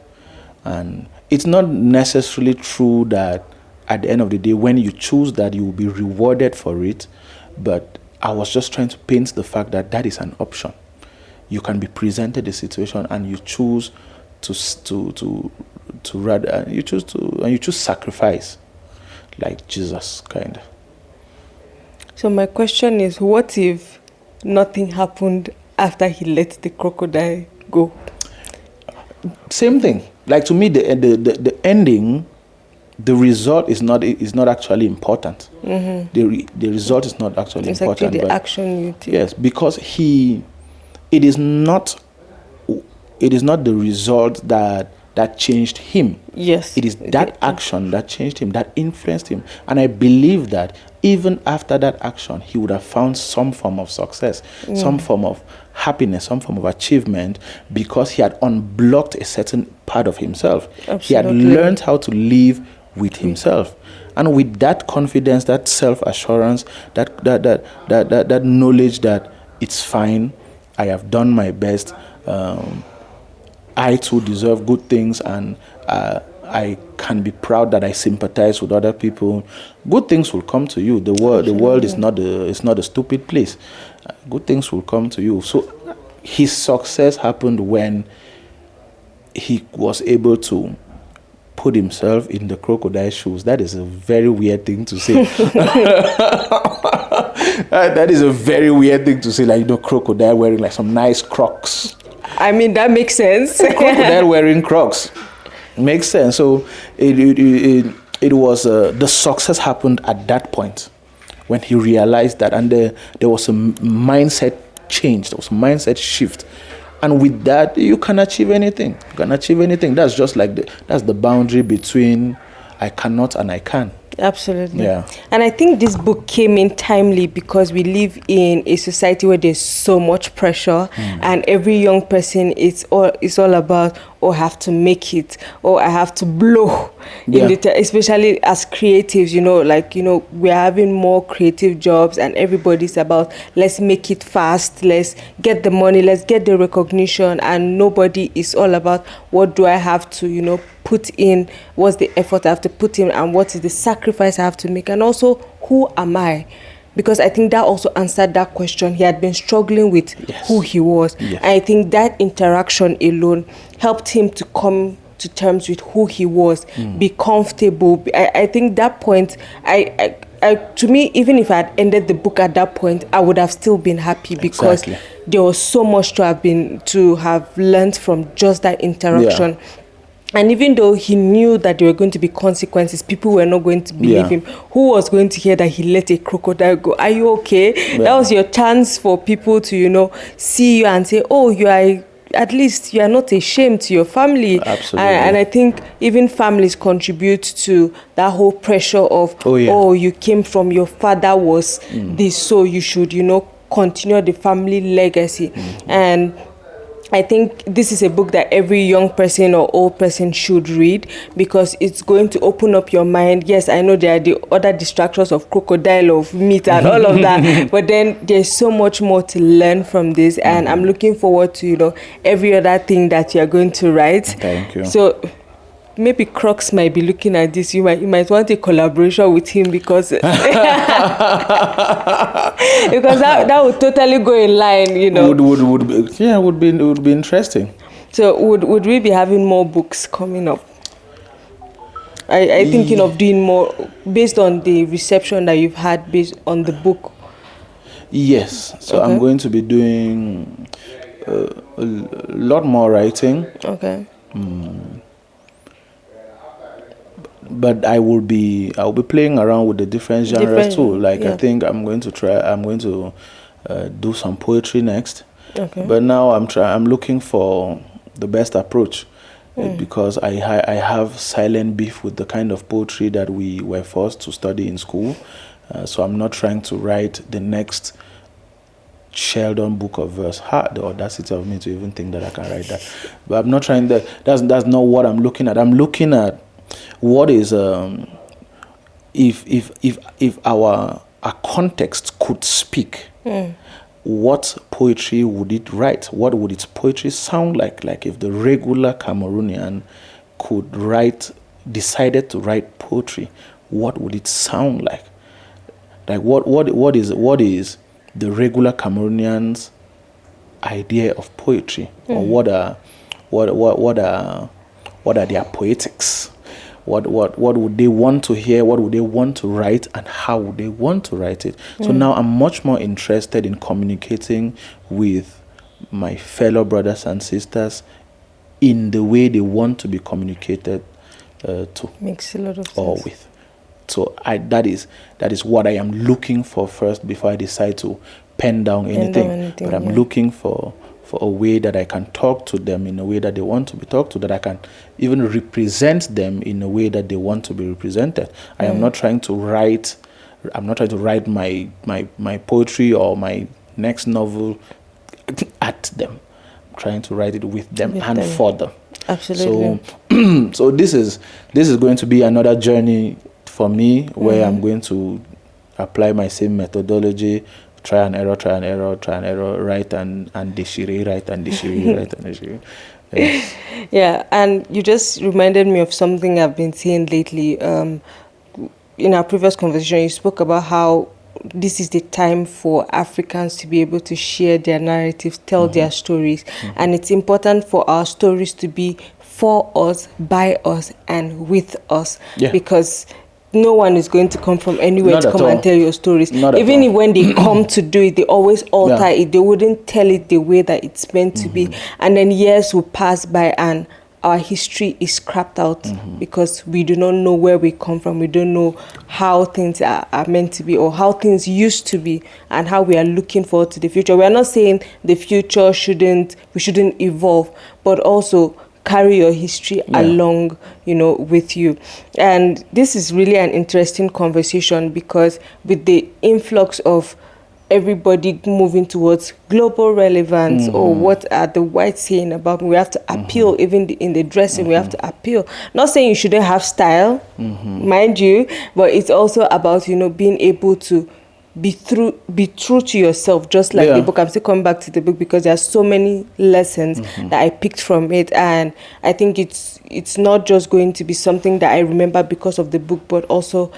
And it's not necessarily true that at the end of the day, when you choose that, you will be rewarded for it. But I was just trying to paint the fact that is an option. You can be presented a situation and you choose to choose sacrifice, like Jesus, kind of. So my question is, what if nothing happened after he let the crocodile go? Same thing. Like, to me, the ending, the result is not actually important. The result is not actually it's important. It's actually the action you take. Yes, because it is not the result that changed him. Yes. It is that action that changed him, that influenced him. And I believe that even after that action, he would have found some form of success, some form of happiness, some form of achievement, because he had unblocked a certain part of himself. He had learned how to live with himself. And with that confidence, that self-assurance, that knowledge that it's fine, I have done my best, I too deserve good things, and I can be proud that I sympathize with other people. Good things will come to you. The world is not a stupid place. Good things will come to you. So his success happened when he was able to put himself in the crocodile shoes. That is a very weird thing to say. That is a very weird thing to say, like, crocodile wearing like some nice Crocs. I mean, that makes sense. Crocodile wearing Crocs makes sense. So it was the success happened at that point when he realized that, and there was a mindset change, there was a mindset shift. And with that, you can achieve anything. You can achieve anything. That's just like that's the boundary between I cannot and I can. Absolutely. Yeah. And I think this book came in timely because we live in a society where there's so much pressure, and every young person it's all about, oh, I have to make it, or I have to blow. Especially as creatives, we're having more creative jobs, and everybody's about, let's make it fast, let's get the money, let's get the recognition, and nobody is all about what do I have to, put in, what's the effort I have to put in, and what is the sacrifice I have to make, and also who am I? Because I think that also answered that question. He had been struggling with who he was. Yes. And I think that interaction alone helped him to come to terms with who he was, be comfortable. I think that point, to me, even if I had ended the book at that point, I would have still been happy, because there was so much to have learned from just that interaction. Yeah. And even though he knew that there were going to be consequences, people were not going to believe him. Who was going to hear that he let a crocodile go? Are you okay? Yeah. That was your chance for people to, see you and say, oh, you are, at least you are not ashamed to your family. Absolutely. And I think even families contribute to that whole pressure of, oh, you came from, your father was this, so you should, continue the family legacy. And I think this is a book that every young person or old person should read, because it's going to open up your mind. Yes, I know there are the other distractions of crocodile, of meat and all of that, but then there's so much more to learn from this, and I'm looking forward to, every other thing that you're going to write. Thank you. So maybe Crocs might be looking at this. You might want a collaboration with him, because because that would totally go in line, would be interesting. So would we be having more books coming up? I thinking of doing more based on the reception that you've had based on the book. Yes. So I'm going to be doing a lot more writing. Okay. But I'll be playing around with the different genres too. Like, I think I'm going to do some poetry next. Okay. But now I'm looking for the best approach, because I have silent beef with the kind of poetry that we were forced to study in school. So I'm not trying to write the next Sheldon book of verse. The audacity of me to even think that I can write that. But I'm not trying that. That's not what I'm looking at. I'm looking at what is if our context could speak, what poetry would it write? What would its poetry sound like? Like if the regular Cameroonian decided to write poetry, what would it sound like? Like what is the regular Cameroonian's idea of poetry, or what are their poetics? What would they want to hear? What would they want to write? And how would they want to write it? So now I'm much more interested in communicating with my fellow brothers and sisters in the way they want to be communicated to. Makes a lot of sense. Or with. So that is what I am looking for first before I decide to pen down anything. But I'm looking for a way that I can talk to them in a way that they want to be talked to, that I can even represent them in a way that they want to be represented. I am not trying to write my poetry or my next novel. at them. I'm trying to write it with them With and them. for them. Absolutely. So, so this is going to be another journey for me where I'm going to apply my same methodology, try and error, write and déchirer, write and déchirer, write and déchirer. Yes. Yeah, and you just reminded me of something I've been seeing lately. In our previous conversation, you spoke about how this is the time for Africans to be able to share their narratives, tell their stories, and it's important for our stories to be for us, by us, and with us, Yeah. because no one is going to come from anywhere Not to at come all. and tell your stories. Not at Even all. if when they come to do it, they always alter Yeah. it. They wouldn't tell it the way that it's meant to be. And then years will pass by and our history is scrapped out because we do not know where we come from. We don't know how things are meant to be or how things used to be and how we are looking forward to the future. We are not saying the future we shouldn't evolve, but also carry your history along, with you. And this is really an interesting conversation because with the influx of everybody moving towards global relevance or what are the whites saying about me, we have to appeal. Even in the dressing, we have to appeal. Not saying you shouldn't have style, mind you, but it's also about being able to be true to yourself, just like the book. I'm still coming back to the book because there's so many lessons that I picked from it, and I think it's not just going to be something that I remember because of the book, but also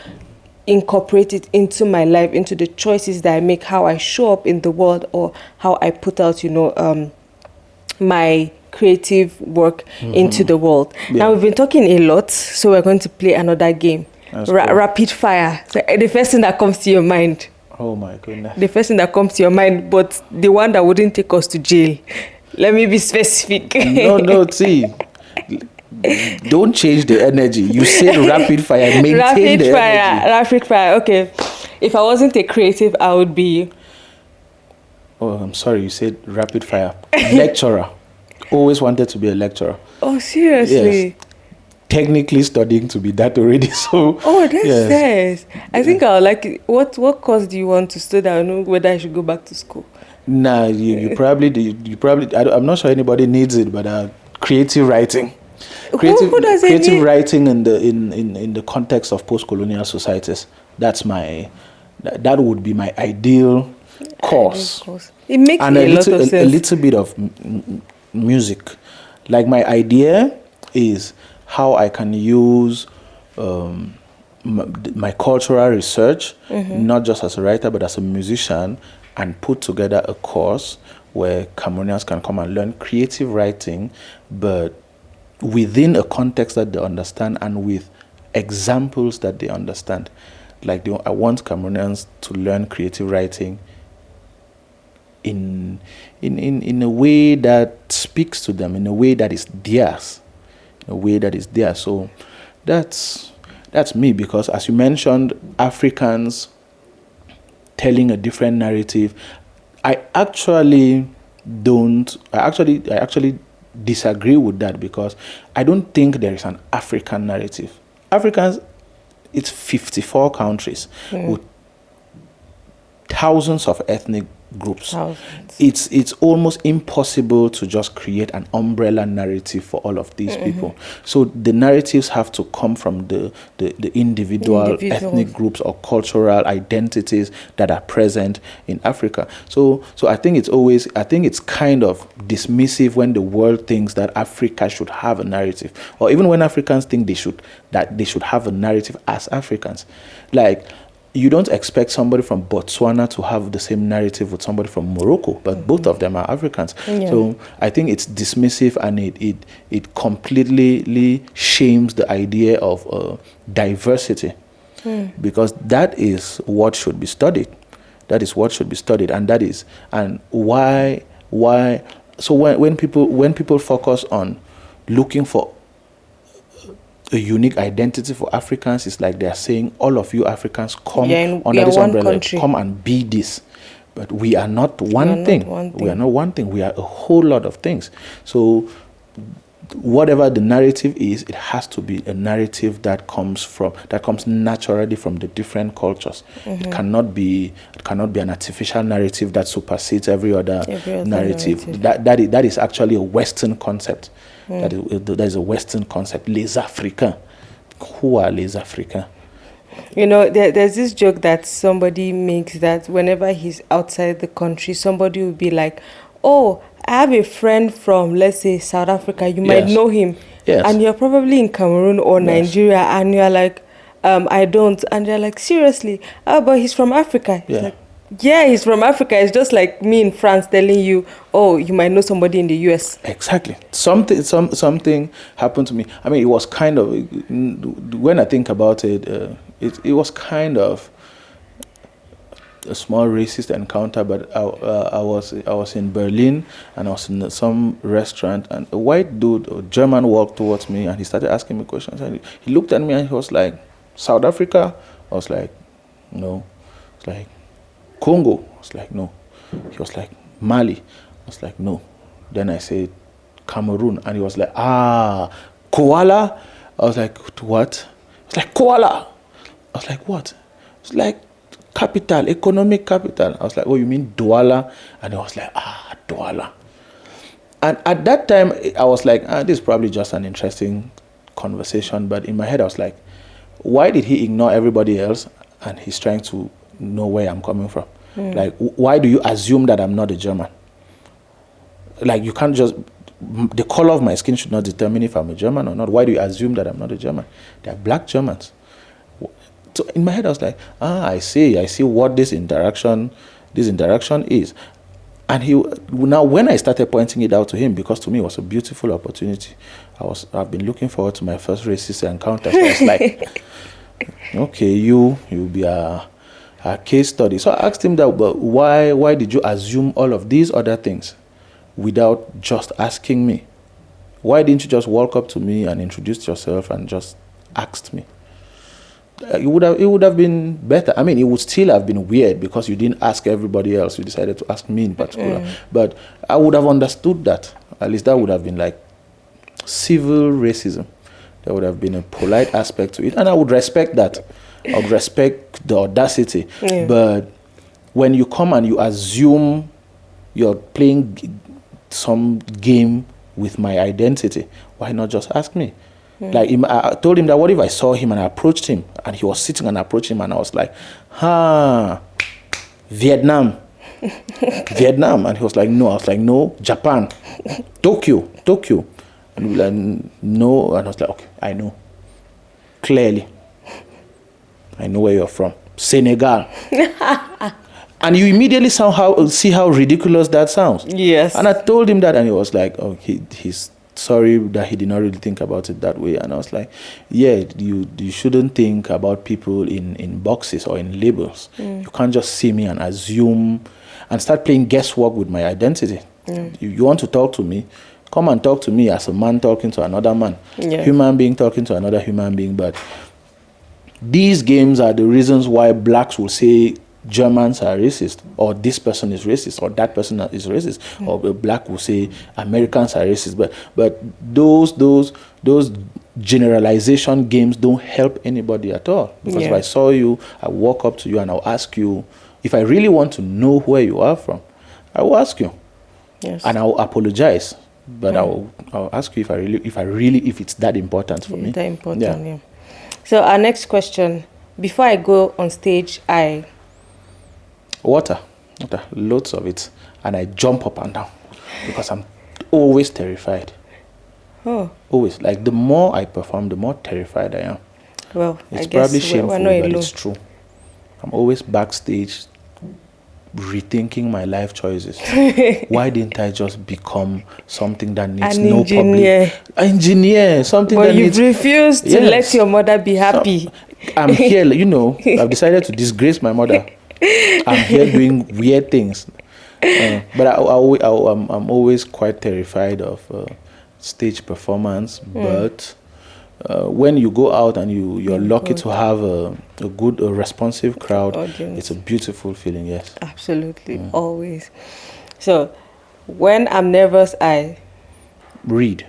incorporate it into my life, into the choices that I make, how I show up in the world, or how I put out my creative work into the world. Now we've been talking a lot, so we're going to play another game. That's cool. Rapid fire. So the first thing that comes to your mind. Oh my goodness. The first thing that comes to your mind, but the one that wouldn't take us to jail. Let me be specific. No, see. Don't change the energy. You said rapid fire. Maintain the energy. Rapid fire. Okay. If I wasn't a creative, I would be. Oh, I'm sorry. You said rapid fire. Lecturer. Always wanted to be a lecturer. Oh, seriously? Yes. Technically studying to be that already. So. Oh, that's nice. I think I'll like it. What course do you want to study? I don't know whether I should go back to school. Nah, you probably. I'm not sure anybody needs it, but creative writing. Who does it creative need? writing in the context of post-colonial societies. That would be my ideal course. It makes And a lot of sense. A little bit of music. Like my idea is how I can use my cultural research, not just as a writer but as a musician, and put together a course where Cameroonians can come and learn creative writing, but within a context that they understand and with examples that they understand. Like I want Cameroonians to learn creative writing in a way that speaks to them, in a way that is theirs, So that's me, because as you mentioned, Africans telling a different narrative. I actually disagree with that, because I don't think there is an African narrative. Africans, it's 54 countries with thousands of ethnic groups. It's almost impossible to just create an umbrella narrative for all of these people. So the narratives have to come from the individual ethnic groups or cultural identities that are present in Africa. So I think it's kind of dismissive when the world thinks that Africa should have a narrative, or even when Africans think they should have a narrative as Africans. Like, you don't expect somebody from Botswana to have the same narrative with somebody from Morocco, but both of them are Africans. Yeah. So I think it's dismissive, and it completely shames the idea of diversity, because that is what should be studied. And why. So when people focus on looking for a unique identity for Africans, it's like they're saying, all of you Africans come under this umbrella, country. Come and be this. But we are not one thing. We are not one thing. We are a whole lot of things. So whatever the narrative is, it has to be a narrative that comes naturally from the different cultures. It cannot be an artificial narrative that supersedes every other narrative. That is actually a Western concept. That is a Western concept. Les Africains. Who are les Africains? There's this joke that somebody makes that whenever he's outside the country, somebody will be like, oh, I have a friend from, let's say, South Africa. You might know him. Yes. And you're probably in Cameroon or Nigeria, and you're like, I don't. And they're like, seriously? Oh, but he's from Africa. He's like, yeah, he's from Africa. It's just like me in France telling you, oh, you might know somebody in the US. Exactly. Something happened to me. I mean, it was kind of, when I think about it, it was kind of a small racist encounter, but I was in Berlin, and I was in some restaurant, and a white dude, a German, walked towards me, and he started asking me questions. And he looked at me, and he was like, South Africa? I was like, no. It's like, Congo? I was like, no. He was like, Mali? I was like, no. Then I said, Cameroon, and he was like, koala? I was like, what? He was like, koala. I was like, what? It's like capital, economic capital. I was like, oh, you mean Douala? And I was like, Douala. And at that time, I was like, this is probably just an interesting conversation. But in my head, I was like, why did he ignore everybody else? And he's trying to know where I'm coming from. Like, why do you assume that I'm not a German? Like, you can't just, the color of my skin should not determine if I'm a German or not. Why do you assume that I'm not a German? They're black Germans. So in my head, I was like, I see what this interaction is. And now when I started pointing it out to him, because to me it was a beautiful opportunity, I've been looking forward to my first racist encounter. So I was like, okay, you'll be a case study. So I asked him that, but why did you assume all of these other things without just asking me? Why didn't you just walk up to me and introduce yourself and just asked me? It would have been better. I mean, it would still have been weird because you didn't ask everybody else. You decided to ask me in particular. But I would have understood that. At least that would have been like civil racism. There would have been a polite aspect to it. And I would respect that. I would respect the audacity. Yeah. But when you come and you assume you're playing some game with my identity, why not just ask me? Like, I told him that what if I saw him and I approached him and he was sitting and I approached him and I was like, Vietnam. And he was like, no. I was like, no, Japan. Tokyo. And he was like, no. And I was like, okay, I know. Clearly. I know where you're from. Senegal. And you immediately see how ridiculous that sounds. Yes. And I told him that and he was like, oh, he's sorry that he did not really think about it that way. And I was like, yeah, you shouldn't think about people in boxes or in labels. You can't just see me and assume and start playing guesswork with my identity. You want to talk to me, come and talk to me as a man talking to another man. Human being talking to another human being. But these games are the reasons why blacks will say Germans are racist, or this person is racist, or that person is racist, or a black will say Americans are racist. But those generalization games don't help anybody at all. Because if I saw you, I walk up to you and I'll ask you, if I really want to know where you are from, I will ask you. Yes. And I'll apologize. But I'll ask you if it's that important for me. That important, yeah. So our next question, before I go on stage, Water, loads of it, and I jump up and down because I'm always terrified. Always. Like, the more I perform, the more terrified I am. Well, it's probably shameful, but it's true. I'm always backstage rethinking my life choices. Why didn't I just become something that needs no public engineer? Something but that you've refused to let your mother be happy. So, I'm here, I've decided to disgrace my mother. I'm here doing weird things, but I'm always quite terrified of stage performance. But when you go out and you're lucky to have a good, responsive crowd, it's a beautiful feeling. Yes, absolutely, always. So when I'm nervous, I read.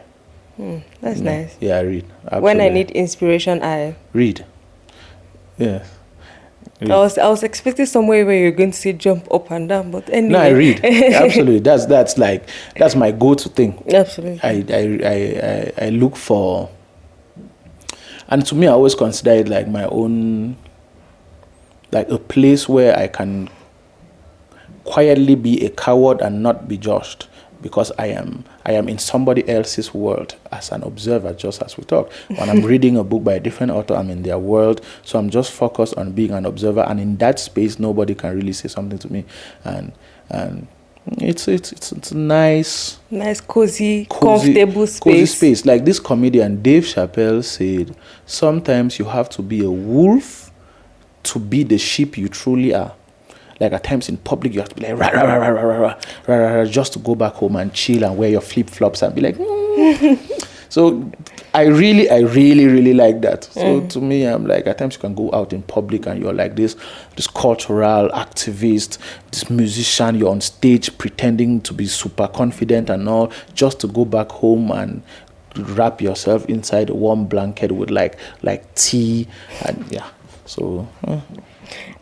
That's nice. Yeah, I read. Absolutely. When I need inspiration, I read. Yeah. I was expecting somewhere where you're going to say jump up and down, but anyway. No, I read. Absolutely. That's my go-to thing. Absolutely. I look for, and to me, I always consider it like my own, like a place where I can quietly be a coward and not be judged, because I am in somebody else's world as an observer, just as we talked. When I'm reading a book by a different author, I'm in their world, so I'm just focused on being an observer, and in that space, nobody can really say something to me, and it's a nice, cozy, comfortable space. Cozy space. Like this comedian Dave Chappelle said, sometimes you have to be a wolf to be the sheep you truly are. Like at times in public, you have to be like, rah, rah, rah, rah, rah, rah, rah, rah, rah, just to go back home and chill and wear your flip-flops and be like, So I really like that. So to me, I'm like, at times you can go out in public and you're like this cultural activist, this musician, you're on stage pretending to be super confident and all, just to go back home and wrap yourself inside a warm blanket with like tea and yeah. So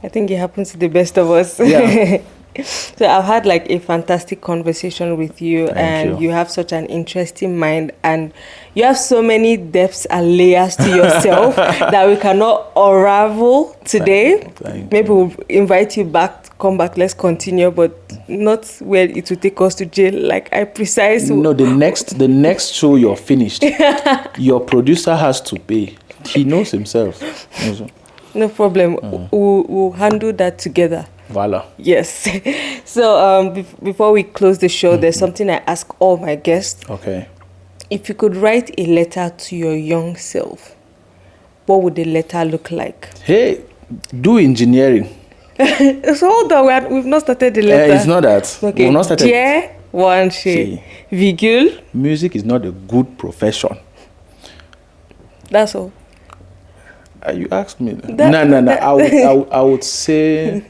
I think it happens to the best of us. Yeah. So I've had like a fantastic conversation with you. Thank you. You have such an interesting mind, and you have so many depths and layers to yourself that we cannot unravel today. Maybe we'll invite you back, come back, let's continue, but not where it will take us to jail. Like I precise. No, the next show you're finished, your producer has to pay. He knows himself. No problem. We'll handle that together. Voila. Yes. So before we close the show, there's something I ask all my guests. Okay. If you could write a letter to your young self, what would the letter look like? Hey, do engineering. So hold on, we've not started the letter. It's not that. Okay. We've not started. Dear Wan Shey, Vigil. Music is not a good profession. That's all. You asked me. No. I would say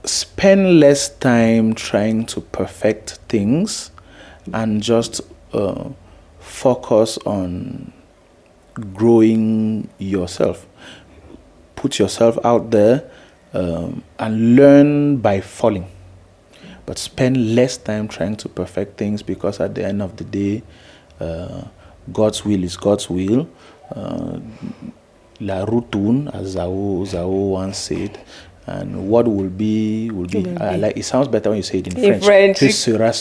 spend less time trying to perfect things and just focus on growing yourself. Put yourself out there and learn by falling. But spend less time trying to perfect things, because at the end of the day, God's will is God's will. La routine, as Zao once said, and what will be. Like it sounds better when you say it in French. Sera.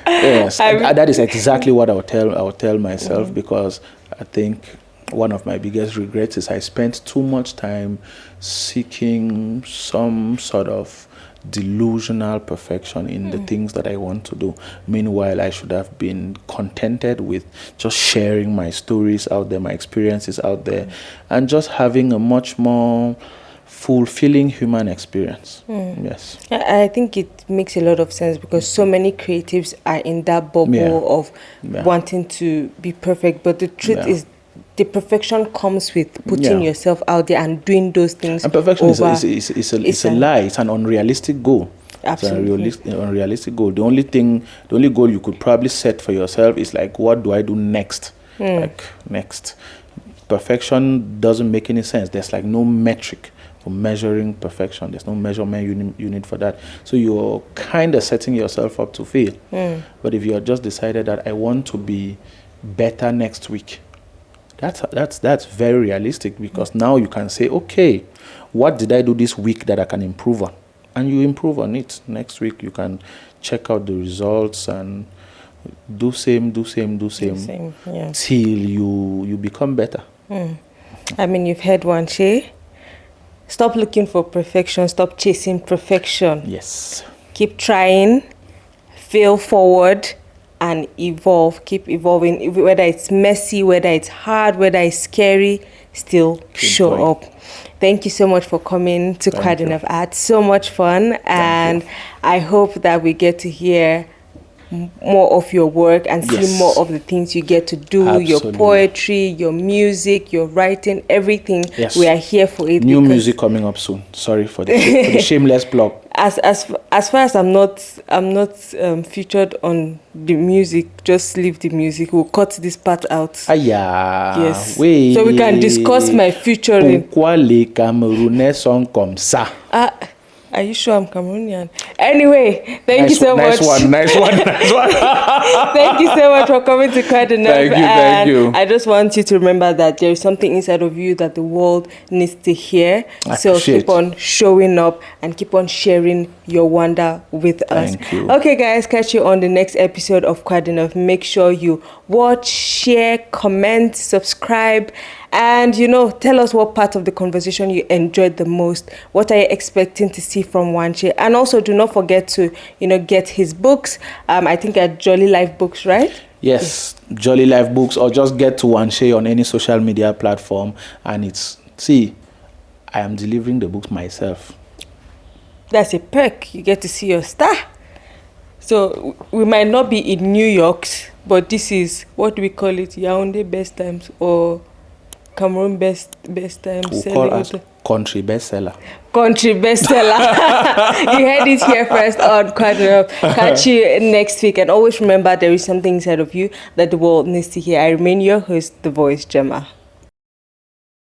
Yes, that is exactly what I would tell myself, because I think one of my biggest regrets is I spent too much time seeking some sort of delusional perfection in the things that I want to do. Meanwhile, I should have been contented with just sharing my stories out there, my experiences out there, and just having a much more fulfilling human experience. Yes. I think it makes a lot of sense, because so many creatives are in that bubble of wanting to be perfect, but the truth is the perfection comes with putting yourself out there and doing those things. And perfection is a lie. It's an unrealistic goal. Absolutely. It's an unrealistic goal. The only goal you could probably set for yourself is like, what do I do next? Like next. Perfection doesn't make any sense. There's like no metric for measuring perfection. There's no measurement you need for that. So you're kind of setting yourself up to fail. But if you have just decided that I want to be better next week, that's very realistic, because now you can say, okay, what did I do this week that I can improve on? And you improve on it. Next week you can check out the results and do same till you become better. I mean, you've heard Wan Shey. Stop looking for perfection. Stop chasing perfection. Yes. Keep trying. Fail forward. And evolve, keep evolving, whether it's messy, whether it's hard, whether it's scary, still show up. Thank you so much for coming to Quoi de Neuf. I had so much fun, and I hope that we get to hear more of your work and see Yes. more of the things you get to do, your Absolutely. poetry, your music, your writing, everything. Yes. We are here for it. New because music coming up soon. Sorry for the shameless plug. as far as I'm not featured on the music, just leave the music. We'll cut this part out. Aya. Yes. Oui. So we can discuss my featuring. Pourquoi les Camerounais sont comme ça? Are you sure I'm Cameroonian? Anyway, thank you so much. Nice one. Thank you so much for coming to Quoi de Neuf. Thank you. I just want you to remember that there is something inside of you that the world needs to hear. So keep on showing up and keep on sharing your wonder with us. Thank you. Okay, guys, catch you on the next episode of Quoi de Neuf. Make sure you watch, share, comment, subscribe, and tell us what part of the conversation you enjoyed the most. What are you expecting to see from Wanshey? And also, do not forget to get his books. I think at Jolly Life Books, right? Yes, Jolly Life Books, or just get to Wanshey on any social media platform. And I am delivering the books myself. That's a perk. You get to see your star. So we might not be in New York, but this is, what do we call it? Yaoundé Best Times or Cameroon Best Times. We'll call us country bestseller. Country bestseller. You heard it here first on Quoi de Neuf. Catch you next week. And always remember, there is something inside of you that the world needs to hear. I remain your host, the Voice Jemma.